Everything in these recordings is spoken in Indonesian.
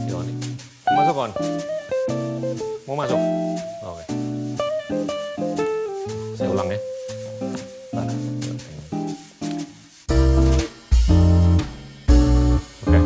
Yoni, masuk kon. Mau masuk? Oke. Saya ulang ya. Bentar. Oke.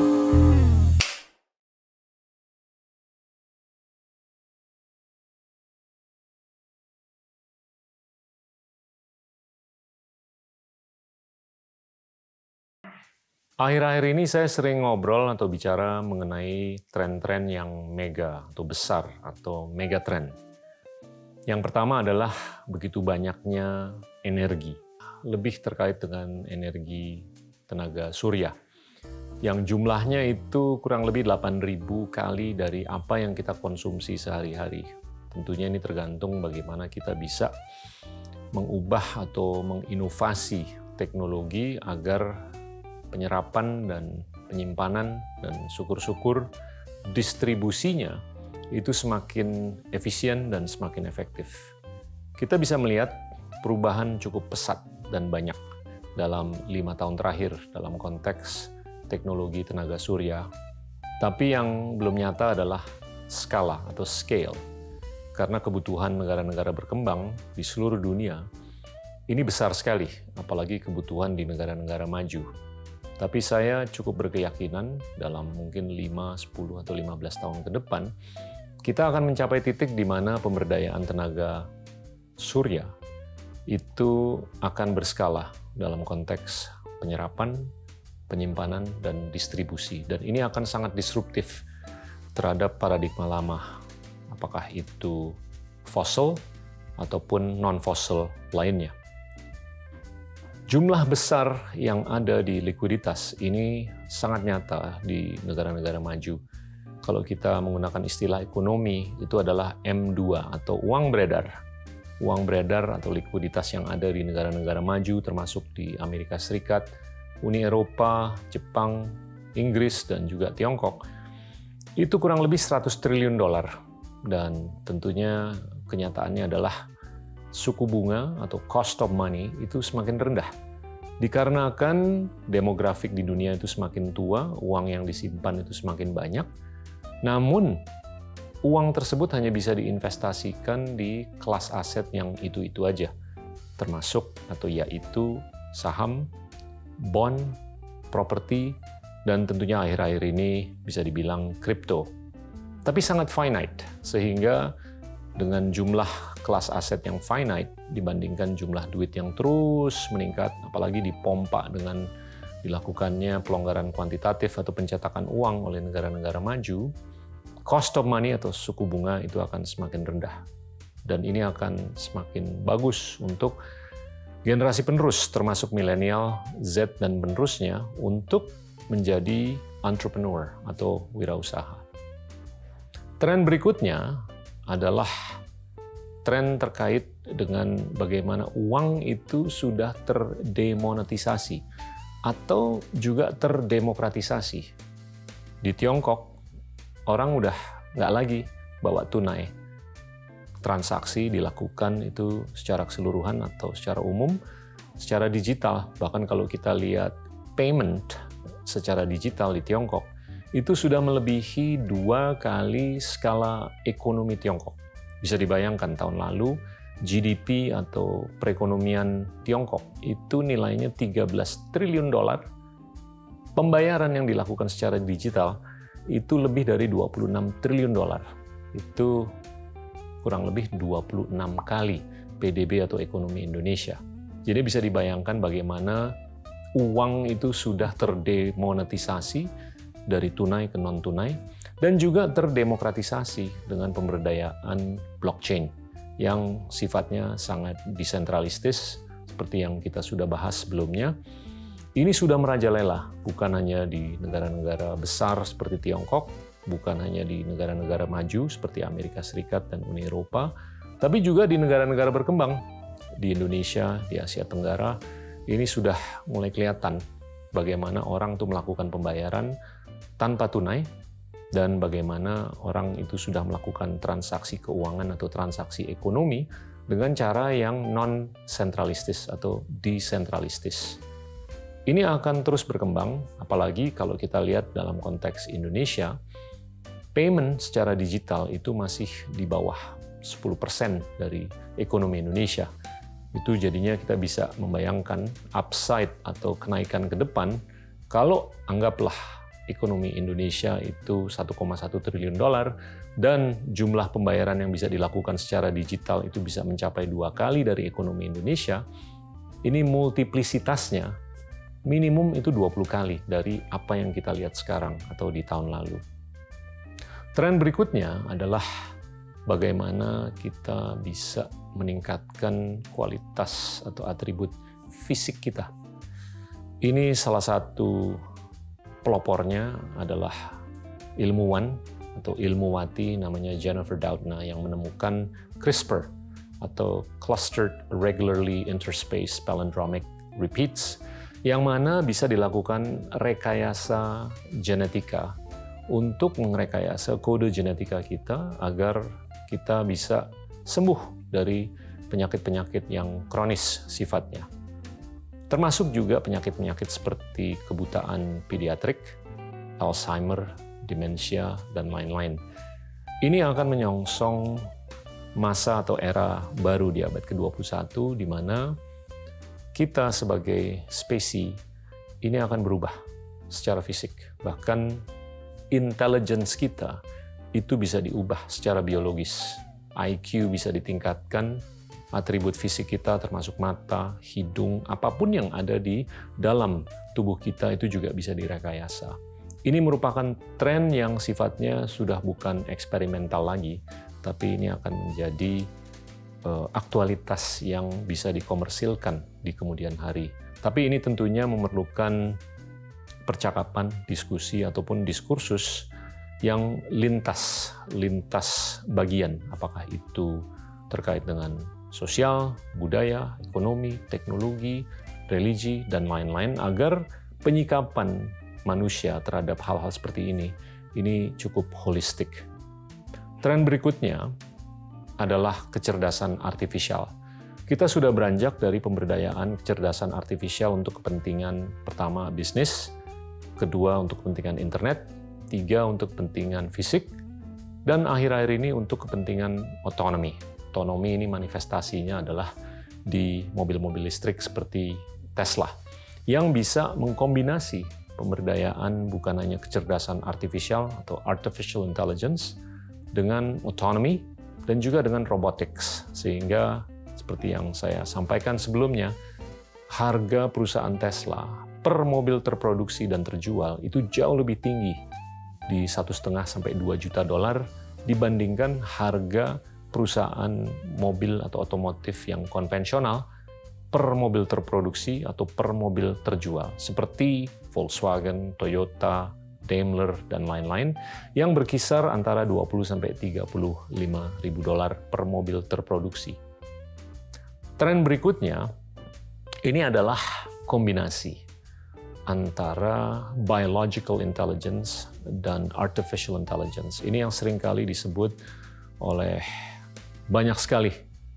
Akhir-akhir ini saya sering ngobrol atau bicara mengenai tren-tren yang mega atau besar atau megatrend. Yang pertama adalah begitu banyaknya energi, lebih terkait dengan energi tenaga surya, yang jumlahnya itu kurang lebih 8.000 kali dari apa yang kita konsumsi sehari-hari. Tentunya ini tergantung bagaimana kita bisa mengubah atau menginovasi teknologi agar penyerapan dan penyimpanan dan syukur-syukur distribusinya itu semakin efisien dan semakin efektif. Kita bisa melihat perubahan cukup pesat dan banyak dalam 5 tahun terakhir dalam konteks teknologi tenaga surya. Tapi yang belum nyata adalah skala atau scale. Karena kebutuhan negara-negara berkembang di seluruh dunia ini besar sekali, apalagi kebutuhan di negara-negara maju. Tapi saya cukup berkeyakinan dalam mungkin 5, 10, atau 15 tahun ke depan, kita akan mencapai titik di mana pemberdayaan tenaga surya itu akan berskala dalam konteks penyerapan, penyimpanan, dan distribusi. Dan ini akan sangat disruptif terhadap paradigma lama, apakah itu fossil ataupun non-fossil lainnya. Jumlah besar yang ada di likuiditas ini sangat nyata di negara-negara maju. Kalau kita menggunakan istilah ekonomi, itu adalah M2 atau uang beredar. Uang beredar atau likuiditas yang ada di negara-negara maju, termasuk di Amerika Serikat, Uni Eropa, Jepang, Inggris, dan juga Tiongkok, itu kurang lebih 100 triliun dolar. Dan tentunya kenyataannya adalah suku bunga atau cost of money itu semakin rendah. Dikarenakan demografik di dunia itu semakin tua, uang yang disimpan itu semakin banyak, namun uang tersebut hanya bisa diinvestasikan di kelas aset yang itu-itu aja, termasuk atau yaitu saham, bond, properti, dan tentunya akhir-akhir ini bisa dibilang kripto. Tapi sangat finite, sehingga dengan jumlah kelas aset yang finite dibandingkan jumlah duit yang terus meningkat, apalagi dipompa dengan dilakukannya pelonggaran kuantitatif atau pencetakan uang oleh negara-negara maju, cost of money atau suku bunga itu akan semakin rendah. Dan ini akan semakin bagus untuk generasi penerus, termasuk milenial, Z, dan penerusnya, untuk menjadi entrepreneur atau wirausaha. Tren berikutnya adalah tren terkait dengan bagaimana uang itu sudah terdemonetisasi atau juga terdemokratisasi. Di Tiongkok, orang udah nggak lagi bawa tunai. Transaksi dilakukan itu secara keseluruhan atau secara umum, secara digital. Bahkan kalau kita lihat payment secara digital di Tiongkok, itu sudah melebihi 2 kali skala ekonomi Tiongkok. Bisa dibayangkan tahun lalu GDP atau perekonomian Tiongkok itu nilainya 13 triliun dolar. Pembayaran yang dilakukan secara digital itu lebih dari 26 triliun dolar. Itu kurang lebih 26 kali PDB atau ekonomi Indonesia. Jadi bisa dibayangkan bagaimana uang itu sudah terdemonetisasi dari tunai ke non-tunai, dan juga terdemokratisasi dengan pemberdayaan blockchain yang sifatnya sangat desentralistis, seperti yang kita sudah bahas sebelumnya. Ini sudah merajalela, bukan hanya di negara-negara besar seperti Tiongkok, bukan hanya di negara-negara maju seperti Amerika Serikat dan Uni Eropa, tapi juga di negara-negara berkembang. Di Indonesia, di Asia Tenggara, ini sudah mulai kelihatan bagaimana orang tuh melakukan pembayaran tanpa tunai, dan bagaimana orang itu sudah melakukan transaksi keuangan atau transaksi ekonomi dengan cara yang non-sentralistis atau desentralistis. Ini akan terus berkembang, apalagi kalau kita lihat dalam konteks Indonesia, payment secara digital itu masih di bawah 10% dari ekonomi Indonesia. Itu jadinya kita bisa membayangkan upside atau kenaikan ke depan kalau anggaplah ekonomi Indonesia itu 1,1 triliun dolar dan jumlah pembayaran yang bisa dilakukan secara digital itu bisa mencapai 2 kali dari ekonomi Indonesia. Ini multiplisitasnya minimum itu 20 kali dari apa yang kita lihat sekarang atau di tahun lalu. Tren berikutnya adalah bagaimana kita bisa meningkatkan kualitas atau atribut fisik kita. Ini salah satu pelopornya adalah ilmuwan atau ilmuwati namanya Jennifer Doudna yang menemukan CRISPR atau Clustered Regularly Interspaced Palindromic Repeats, yang mana bisa dilakukan rekayasa genetika untuk merekayasa kode genetika kita agar kita bisa sembuh dari penyakit-penyakit yang kronis sifatnya. Termasuk juga penyakit-penyakit seperti kebutaan pediatrik, Alzheimer, demensia, dan lain-lain. Ini akan menyongsong masa atau era baru di abad ke-21 di mana kita sebagai spesies ini akan berubah secara fisik. Bahkan intelligence kita itu bisa diubah secara biologis. IQ bisa ditingkatkan, atribut fisik kita termasuk mata, hidung, apapun yang ada di dalam tubuh kita itu juga bisa direkayasa. Ini merupakan tren yang sifatnya sudah bukan eksperimental lagi, tapi ini akan menjadi aktualitas yang bisa dikomersilkan di kemudian hari. Tapi ini tentunya memerlukan percakapan, diskusi, ataupun diskursus yang lintas bagian, apakah itu terkait dengan sosial, budaya, ekonomi, teknologi, religi, dan lain-lain, agar penyikapan manusia terhadap hal-hal seperti ini cukup holistik. Tren berikutnya adalah kecerdasan artifisial. Kita sudah beranjak dari pemberdayaan kecerdasan artifisial untuk kepentingan pertama bisnis, kedua untuk kepentingan internet, tiga untuk kepentingan fisik, dan akhir-akhir ini untuk kepentingan otonomi. Otonomi ini manifestasinya adalah di mobil-mobil listrik seperti Tesla, yang bisa mengkombinasi pemberdayaan bukan hanya kecerdasan artifisial atau artificial intelligence dengan otonomi, dan juga dengan robotics, sehingga seperti yang saya sampaikan sebelumnya, harga perusahaan Tesla per mobil terproduksi dan terjual itu jauh lebih tinggi di 1,5 sampai 2 juta dolar dibandingkan harga perusahaan mobil atau otomotif yang konvensional per mobil terproduksi atau per mobil terjual, seperti Volkswagen, Toyota, Daimler, dan lain-lain, yang berkisar antara 20 sampai 35 ribu dolar per mobil terproduksi. Tren berikutnya, ini adalah kombinasi antara biological intelligence dan artificial intelligence. Ini yang seringkali disebut oleh banyak sekali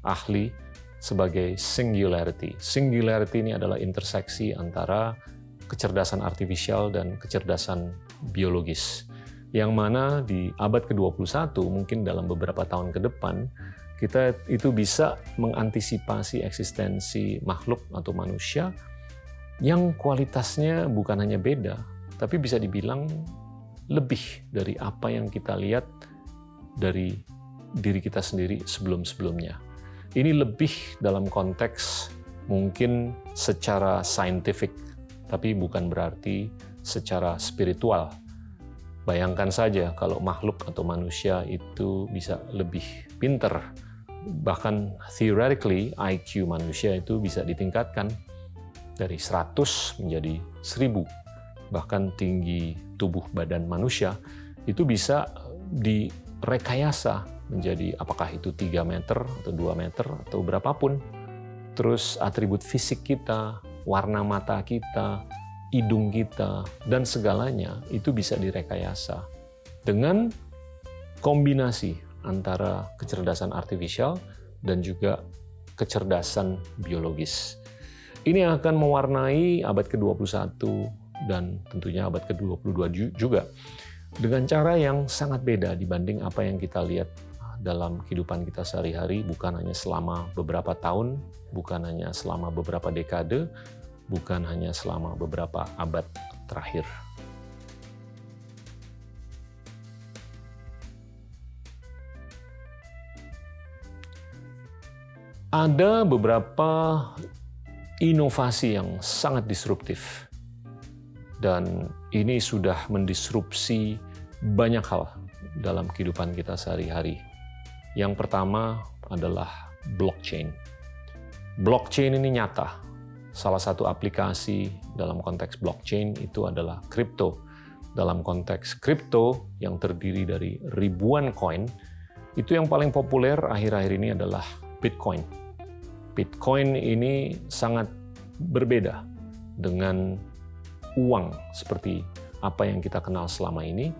ahli sebagai singularity. Singularity ini adalah interseksi antara kecerdasan artifisial dan kecerdasan biologis, yang mana di abad ke-21 mungkin dalam beberapa tahun ke depan kita itu bisa mengantisipasi eksistensi makhluk atau manusia yang kualitasnya bukan hanya beda, tapi bisa dibilang lebih dari apa yang kita lihat dari diri kita sendiri sebelum-sebelumnya. Ini lebih dalam konteks mungkin secara scientific, tapi bukan berarti secara spiritual. Bayangkan saja kalau makhluk atau manusia itu bisa lebih pinter. Bahkan theoretically, IQ manusia itu bisa ditingkatkan dari 100 menjadi 1000. Bahkan tinggi tubuh badan manusia itu bisa direkayasa menjadi apakah itu 3 meter atau 2 meter atau berapapun. Terus atribut fisik kita, warna mata kita, hidung kita, dan segalanya itu bisa direkayasa dengan kombinasi antara kecerdasan artifisial dan juga kecerdasan biologis. Ini akan mewarnai abad ke-21 dan tentunya abad ke-22 juga dengan cara yang sangat beda dibanding apa yang kita lihat dalam kehidupan kita sehari-hari, bukan hanya selama beberapa tahun, bukan hanya selama beberapa dekade, bukan hanya selama beberapa abad terakhir. Ada beberapa inovasi yang sangat disruptif, dan ini sudah mendisrupsi banyak hal dalam kehidupan kita sehari-hari. Yang pertama adalah blockchain. Blockchain ini nyata. Salah satu aplikasi dalam konteks blockchain itu adalah kripto. Dalam konteks kripto yang terdiri dari ribuan koin, itu yang paling populer akhir-akhir ini adalah Bitcoin. Bitcoin ini sangat berbeda dengan uang seperti apa yang kita kenal selama ini,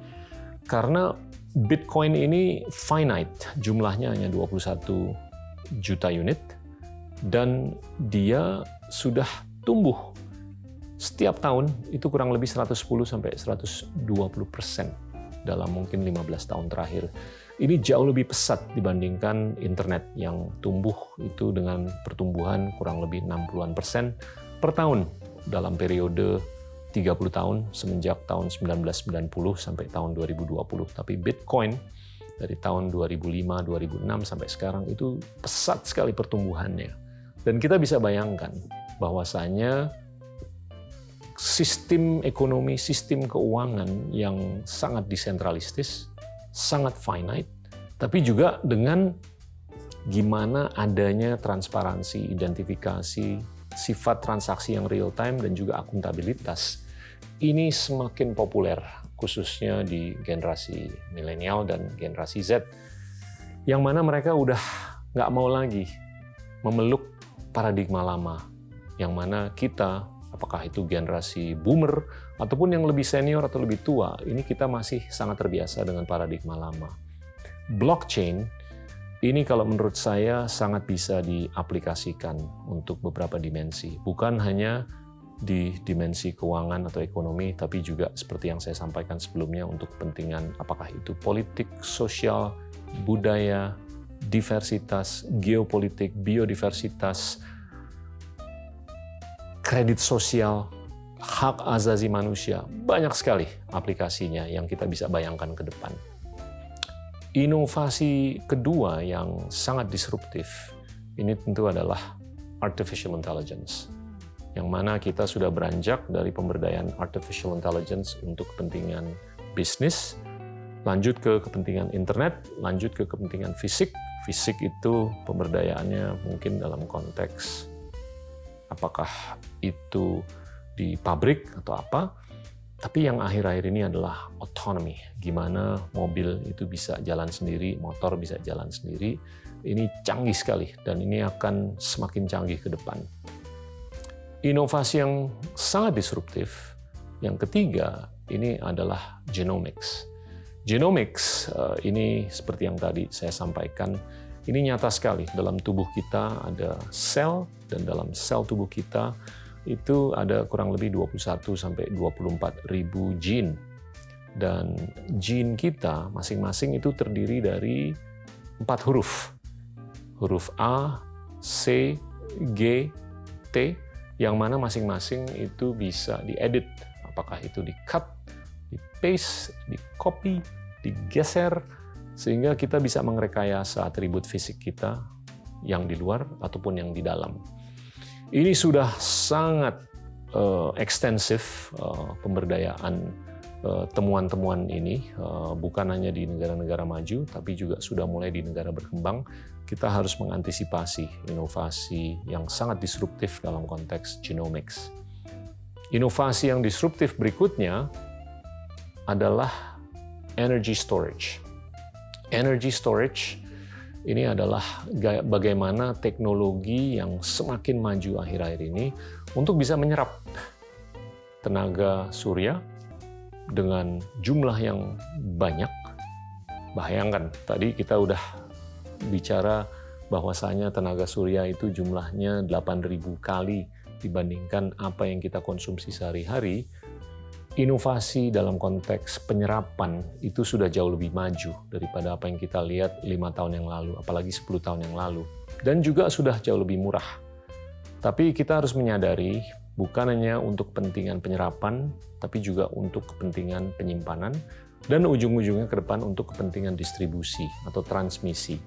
karena Bitcoin ini finite, jumlahnya hanya 21 juta unit, dan dia sudah tumbuh setiap tahun itu kurang lebih 110-120% dalam mungkin 15 tahun terakhir. Ini jauh lebih pesat dibandingkan internet yang tumbuh itu dengan pertumbuhan kurang lebih 60% per tahun dalam periode 30 tahun semenjak tahun 1990 sampai tahun 2020. Tapi Bitcoin dari tahun 2005-2006 sampai sekarang itu pesat sekali pertumbuhannya. Dan kita bisa bayangkan bahwasanya sistem ekonomi, sistem keuangan yang sangat desentralistis, sangat finite, tapi juga dengan gimana adanya transparansi, identifikasi, sifat transaksi yang real time, dan juga akuntabilitas. Ini semakin populer, khususnya di generasi milenial dan generasi Z, yang mana mereka udah nggak mau lagi memeluk paradigma lama, yang mana kita, apakah itu generasi boomer, ataupun yang lebih senior atau lebih tua, ini kita masih sangat terbiasa dengan paradigma lama. Blockchain, ini kalau menurut saya sangat bisa diaplikasikan untuk beberapa dimensi. Bukan hanya di dimensi keuangan atau ekonomi, tapi juga seperti yang saya sampaikan sebelumnya untuk kepentingan apakah itu politik, sosial, budaya, diversitas, geopolitik, biodiversitas, kredit sosial, hak asasi manusia, banyak sekali aplikasinya yang kita bisa bayangkan ke depan. Inovasi kedua yang sangat disruptif, ini tentu adalah artificial intelligence, yang mana kita sudah beranjak dari pemberdayaan artificial intelligence untuk kepentingan bisnis, lanjut ke kepentingan internet, lanjut ke kepentingan fisik. Fisik itu pemberdayaannya mungkin dalam konteks apakah itu di pabrik atau apa, tapi yang akhir-akhir ini adalah autonomy, gimana mobil itu bisa jalan sendiri, motor bisa jalan sendiri. Ini canggih sekali dan ini akan semakin canggih ke depan. Inovasi yang sangat disruptif, yang ketiga, ini adalah genomics. Genomics ini seperti yang tadi saya sampaikan, ini nyata sekali. Dalam tubuh kita ada sel, dan dalam sel tubuh kita itu ada kurang lebih 21-24 ribu gene. Dan gene kita masing-masing itu terdiri dari 4 huruf. Huruf A, C, G, T, yang mana masing-masing itu bisa diedit. Apakah itu di-cut, di-paste, di-copy, digeser, sehingga kita bisa merekayasa atribut fisik kita yang di luar ataupun yang di dalam. Ini sudah sangat ekstensif pemberdayaan temuan-temuan ini, bukan hanya di negara-negara maju, tapi juga sudah mulai di negara berkembang. Kita harus mengantisipasi inovasi yang sangat disruptif dalam konteks genomics. Inovasi yang disruptif berikutnya adalah energy storage. Energy storage ini adalah bagaimana teknologi yang semakin maju akhir-akhir ini untuk bisa menyerap tenaga surya dengan jumlah yang banyak. Bayangkan, tadi kita udah bicara bahwasanya tenaga surya itu jumlahnya 8.000 kali dibandingkan apa yang kita konsumsi sehari-hari, inovasi dalam konteks penyerapan itu sudah jauh lebih maju daripada apa yang kita lihat 5 tahun yang lalu, apalagi 10 tahun yang lalu. Dan juga sudah jauh lebih murah. Tapi kita harus menyadari bukan hanya untuk kepentingan penyerapan, tapi juga untuk kepentingan penyimpanan, dan ujung-ujungnya ke depan untuk kepentingan distribusi atau transmisi.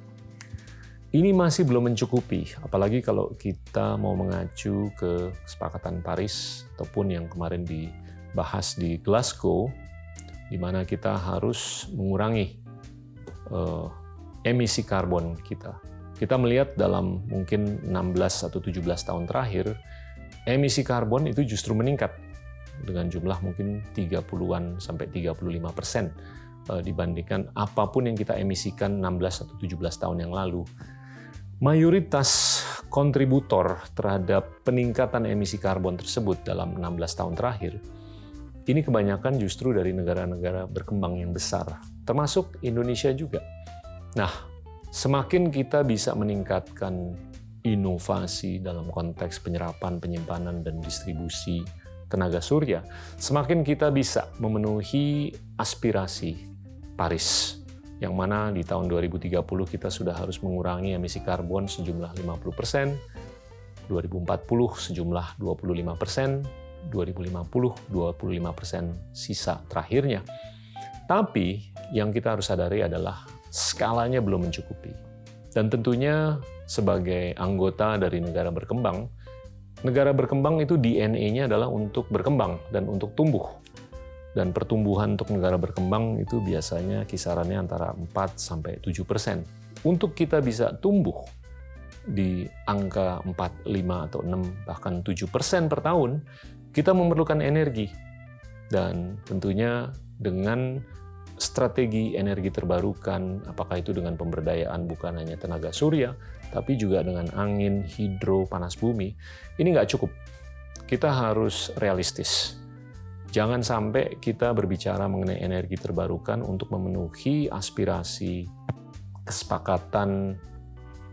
Ini masih belum mencukupi, apalagi kalau kita mau mengacu ke kesepakatan Paris ataupun yang kemarin dibahas di Glasgow, di mana kita harus mengurangi emisi karbon kita. Kita melihat dalam mungkin 16 atau 17 tahun terakhir, emisi karbon itu justru meningkat dengan jumlah mungkin 30-an sampai 35% dibandingkan apapun yang kita emisikan 16 atau 17 tahun yang lalu. Mayoritas kontributor terhadap peningkatan emisi karbon tersebut dalam 16 tahun terakhir, ini kebanyakan justru dari negara-negara berkembang yang besar, termasuk Indonesia juga. Nah, semakin kita bisa meningkatkan inovasi dalam konteks penyerapan, penyimpanan, dan distribusi tenaga surya, semakin kita bisa memenuhi aspirasi Paris, yang mana di tahun 2030 kita sudah harus mengurangi emisi karbon sejumlah 50%, 2040 sejumlah 25%, 2050 25% sisa terakhirnya. Tapi yang kita harus sadari adalah skalanya belum mencukupi. Dan tentunya sebagai anggota dari negara berkembang itu DNA-nya adalah untuk berkembang dan untuk tumbuh. Dan pertumbuhan untuk negara berkembang itu biasanya kisarannya antara 4-7%. Untuk kita bisa tumbuh di angka 4, 5, atau 6, bahkan 7% per tahun, kita memerlukan energi. Dan tentunya dengan strategi energi terbarukan, apakah itu dengan pemberdayaan bukan hanya tenaga surya, tapi juga dengan angin, hidro, panas bumi, ini nggak cukup. Kita harus realistis. Jangan sampai kita berbicara mengenai energi terbarukan untuk memenuhi aspirasi kesepakatan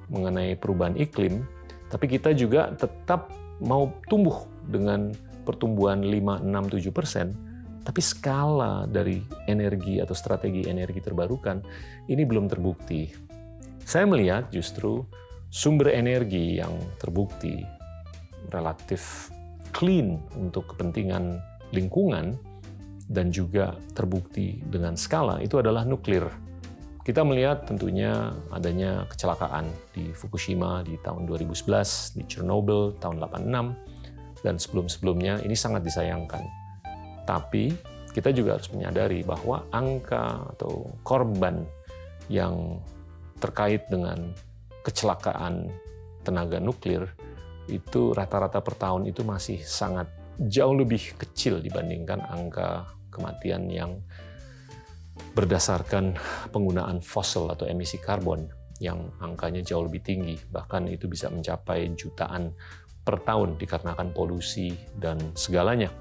mengenai perubahan iklim, tapi kita juga tetap mau tumbuh dengan pertumbuhan 5, 6, 7%, tapi skala dari energi atau strategi energi terbarukan ini belum terbukti. Saya melihat justru sumber energi yang terbukti relatif clean untuk kepentingan lingkungan dan juga terbukti dengan skala itu adalah nuklir. Kita melihat tentunya adanya kecelakaan di Fukushima di tahun 2011, di Chernobyl tahun 86, dan sebelum-sebelumnya ini sangat disayangkan. Tapi kita juga harus menyadari bahwa angka atau korban yang terkait dengan kecelakaan tenaga nuklir itu rata-rata per tahun itu masih sangat jauh lebih kecil dibandingkan angka kematian yang berdasarkan penggunaan fosil atau emisi karbon yang angkanya jauh lebih tinggi, bahkan itu bisa mencapai jutaan per tahun dikarenakan polusi dan segalanya.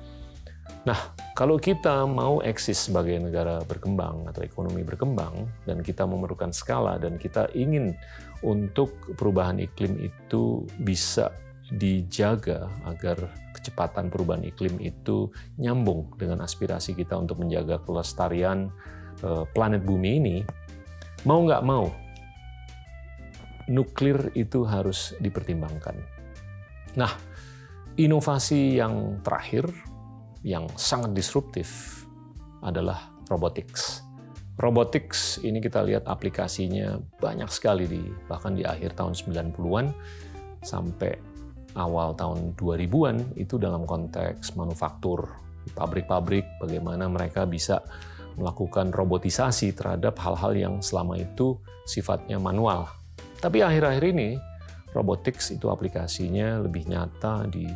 Nah, kalau kita mau eksis sebagai negara berkembang atau ekonomi berkembang dan kita memerlukan skala dan kita ingin untuk perubahan iklim itu bisa dijaga agar kecepatan perubahan iklim itu nyambung dengan aspirasi kita untuk menjaga kelestarian planet bumi ini, mau nggak mau, nuklir itu harus dipertimbangkan. Nah, inovasi yang terakhir, yang sangat disruptif adalah robotics. Robotics ini kita lihat aplikasinya banyak sekali bahkan di akhir tahun 90-an sampai awal tahun 2000-an itu dalam konteks manufaktur, pabrik-pabrik, bagaimana mereka bisa melakukan robotisasi terhadap hal-hal yang selama itu sifatnya manual. Tapi akhir-akhir ini, robotics itu aplikasinya lebih nyata di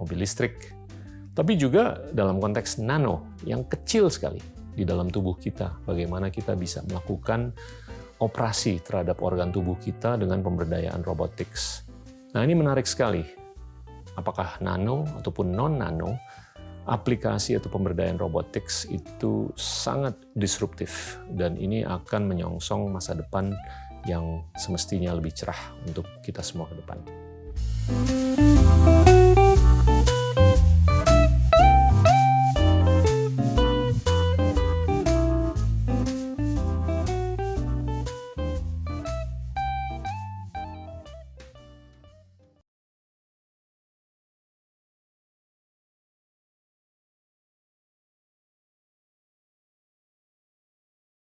mobil listrik. Tapi juga dalam konteks nano, yang kecil sekali di dalam tubuh kita. Bagaimana kita bisa melakukan operasi terhadap organ tubuh kita dengan pemberdayaan robotics. Nah, ini menarik sekali. Apakah nano ataupun non-nano, aplikasi atau pemberdayaan robotics itu sangat disruptif. Dan ini akan menyongsong masa depan yang semestinya lebih cerah untuk kita semua ke depan.